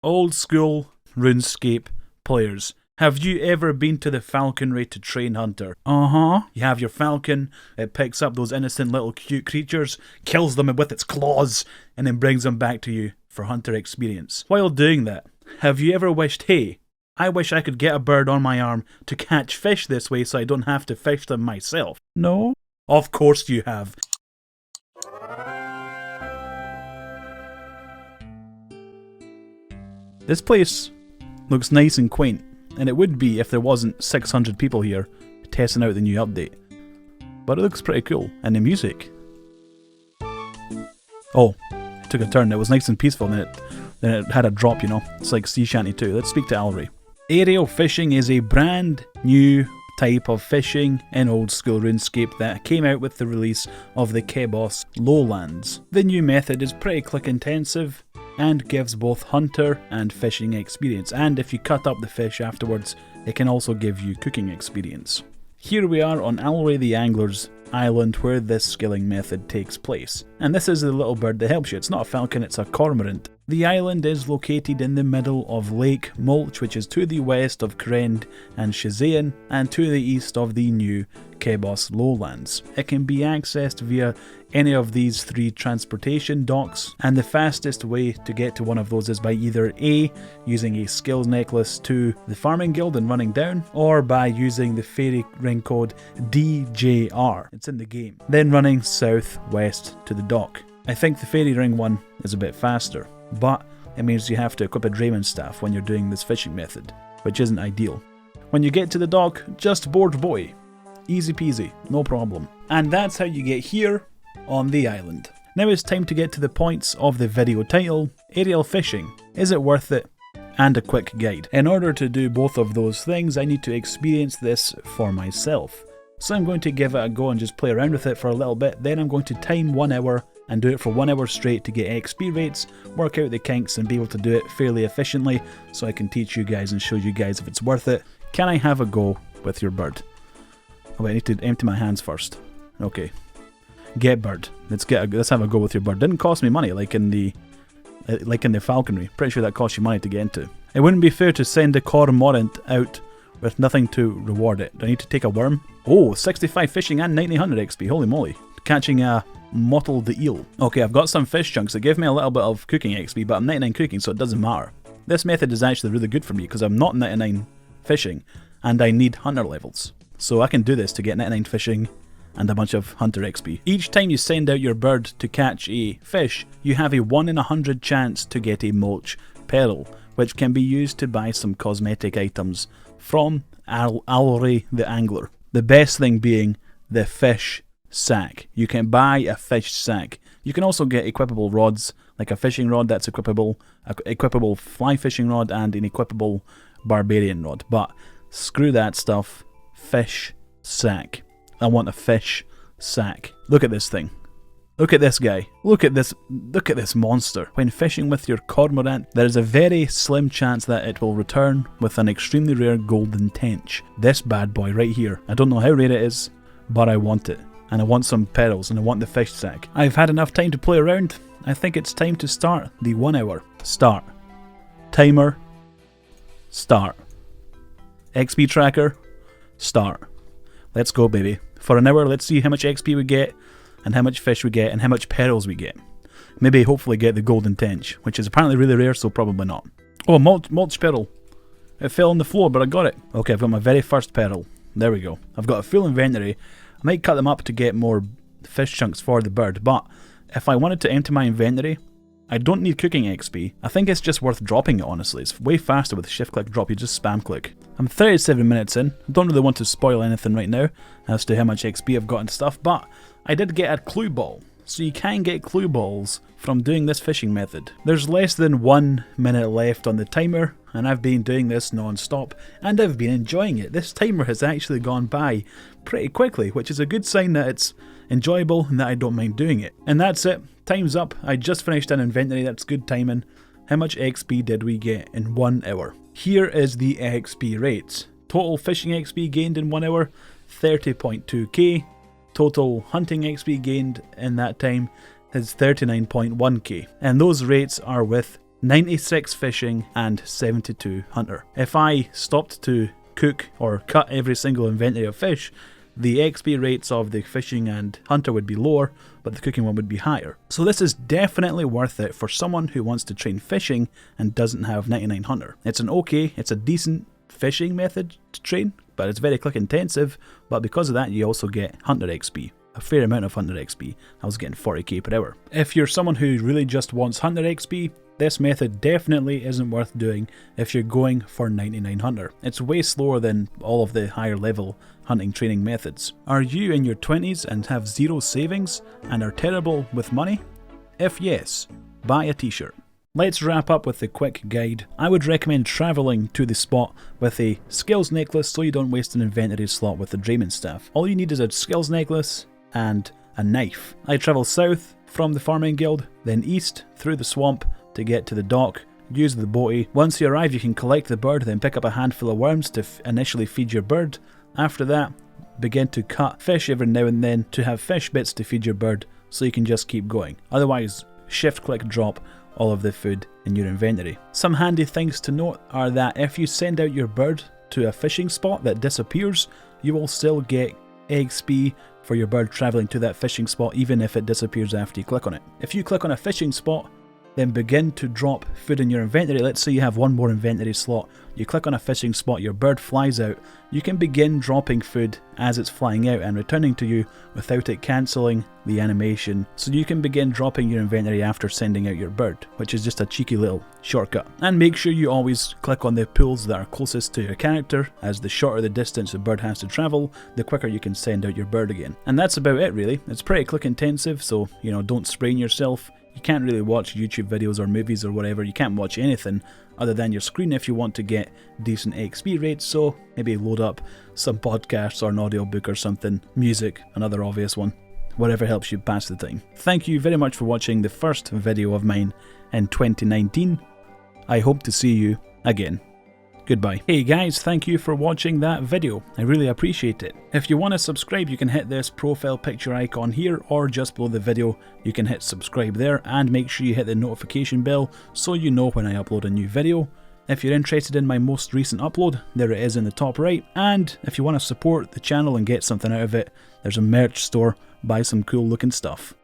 Old School Runescape players, have you ever been to the falconry to train hunter? You have your falcon, it picks up those innocent little cute creatures, kills them with its claws, and then brings them back to you for hunter experience. While doing that, have you ever wished, hey, I wish I could get a bird on my arm to catch fish this way so I don't have to fish them myself? No? Of course you have. This place looks nice and quaint, and it would be if there wasn't 600 people here testing out the new update. But it looks pretty cool, and the music. Oh, it took a turn. It was nice and peaceful, and then it had a drop, you know. It's like Sea Shanty 2. Let's speak to Alry. Aerial fishing is a brand new type of fishing in Old School Runescape that came out with the release of the Kebos Lowlands. The new method is pretty click intensive and gives both hunter and fishing experience, and if you cut up the fish afterwards, it can also give you cooking experience. Here we are on Alry the Angler's island where this skilling method takes place, and this is the little bird that helps you. It's not a falcon, it's a cormorant. The island is located in the middle of Lake Mulch, which is to the west of Krend and Shazayan, and to the east of the new Kebos Lowlands. It can be accessed via any of these 3 transportation docks, and the fastest way to get to one of those is by either A, using a skills necklace to the farming guild and running down, or by using the fairy ring code DJR, it's in the game, then running southwest to the dock. I think the fairy ring one is a bit faster, but it means you have to equip a drayman staff when you're doing this fishing method, which isn't ideal. When you get to the dock, just board buoy. Easy peasy, no problem. And that's how you get here on the island. Now it's time to get to the points of the video title, aerial fishing. Is it worth it? And a quick guide. In order to do both of those things, I need to experience this for myself. So I'm going to give it a go and just play around with it for a little bit, then I'm going to time 1 hour and do it for 1 hour straight to get XP rates, work out the kinks and be able to do it fairly efficiently so I can teach you guys and show you guys if it's worth it. Can I have a go with your bird? Oh wait, I need to empty my hands first. Okay. Get bird. Let's have a go with your bird. Didn't cost me money like in the falconry. Pretty sure that cost you money to get into. It wouldn't be fair to send a cormorant out with nothing to reward it. Do I need to take a worm? Oh, 65 fishing and 900 XP. Holy moly. Catching a mottled eel. Okay, I've got some fish chunks that give me a little bit of cooking XP, but I'm 99 cooking, so it doesn't matter. This method is actually really good for me because I'm not 99 fishing and I need hunter levels. So I can do this to get 99 fishing and a bunch of hunter XP. Each time you send out your bird to catch a fish, you have a 1 in 100 chance to get a mulch pearl, which can be used to buy some cosmetic items from Alry the Angler. The best thing being the fish sack. You can buy a fish sack. You can also get equipable rods, like a fishing rod that's equipable, equipable fly fishing rod and an equipable barbarian rod. But screw that stuff. Fish sack. I want a fish sack. Look at this thing. Look at this guy. Look at this monster. When fishing with your cormorant, there is a very slim chance that it will return with an extremely rare golden tench. This bad boy right here. I don't know how rare it is, but I want it. And I want some pearls, and I want the fish sack. I've had enough time to play around. I think it's time to start the 1 hour. Start. Timer. Start. XP tracker. Start. Let's go, baby. For an hour, let's see how much XP we get, and how much fish we get, and how much pearls we get. Maybe hopefully get the golden tench, which is apparently really rare, so probably not. Oh, mulch pearl. It fell on the floor, but I got it. Okay, I've got my very first pearl. There we go. I've got a full inventory. I might cut them up to get more fish chunks for the bird, but if I wanted to empty my inventory, I don't need cooking XP. I think it's just worth dropping it, honestly. It's way faster with shift click drop, you just spam click. I'm 37 minutes in. I don't really want to spoil anything right now as to how much XP I've got and stuff, but I did get a clue ball. So you can get clue balls from doing this fishing method. There's less than 1 minute left on the timer, and I've been doing this non-stop, and I've been enjoying it. This timer has actually gone by pretty quickly, which is a good sign that it's enjoyable and that I don't mind doing it. And that's it. Time's up. I just finished an inventory. That's good timing. How much XP did we get in 1 hour? Here is the XP rates. Total fishing XP gained in 1 hour, 30.2k. Total hunting XP gained in that time is 39.1k. And those rates are with 96 fishing, and 72 hunter. If I stopped to cook or cut every single inventory of fish, the XP rates of the fishing and hunter would be lower, but the cooking one would be higher. So this is definitely worth it for someone who wants to train fishing and doesn't have 99 hunter. It's a decent fishing method to train, but it's very click intensive, but because of that you also get hunter XP. A fair amount of hunter XP. I was getting 40k per hour. If you're someone who really just wants hunter XP, this method definitely isn't worth doing if you're going for 99 hunter. It's way slower than all of the higher level hunting training methods. Are you in your 20s and have zero savings and are terrible with money? If yes, buy a t-shirt. Let's wrap up with the quick guide. I would recommend travelling to the spot with a skills necklace so you don't waste an inventory slot with the Drayman staff. All you need is a skills necklace and a knife. I travel south from the farming guild, then east through the swamp to get to the dock, use the boatie. Once you arrive you can collect the bird, then pick up a handful of worms to initially feed your bird. After that, begin to cut fish every now and then to have fish bits to feed your bird so you can just keep going. Otherwise, shift click drop all of the food in your inventory. Some handy things to note are that if you send out your bird to a fishing spot that disappears, you will still get XP for your bird travelling to that fishing spot even if it disappears after you click on it. If you click on a fishing spot, then begin to drop food in your inventory. Let's say you have one more inventory slot. You click on a fishing spot, your bird flies out. You can begin dropping food as it's flying out and returning to you without it cancelling the animation. So you can begin dropping your inventory after sending out your bird, which is just a cheeky little shortcut. And make sure you always click on the pools that are closest to your character, as the shorter the distance the bird has to travel, the quicker you can send out your bird again. And that's about it really. It's pretty click intensive, so don't sprain yourself. You can't really watch YouTube videos or movies or whatever. You can't watch anything other than your screen if you want to get decent XP rates, so maybe load up some podcasts or an audiobook or something, music, another obvious one, whatever helps you pass the time. Thank you very much for watching the first video of mine in 2019. I hope to see you again. Goodbye. Hey guys, thank you for watching that video. I really appreciate it. If you want to subscribe, you can hit this profile picture icon here, or just below the video you can hit subscribe there, and make sure you hit the notification bell so you know when I upload a new video. If you're interested in my most recent upload, there it is in the top right, and if you want to support the channel and get something out of it, there's a merch store, buy some cool looking stuff.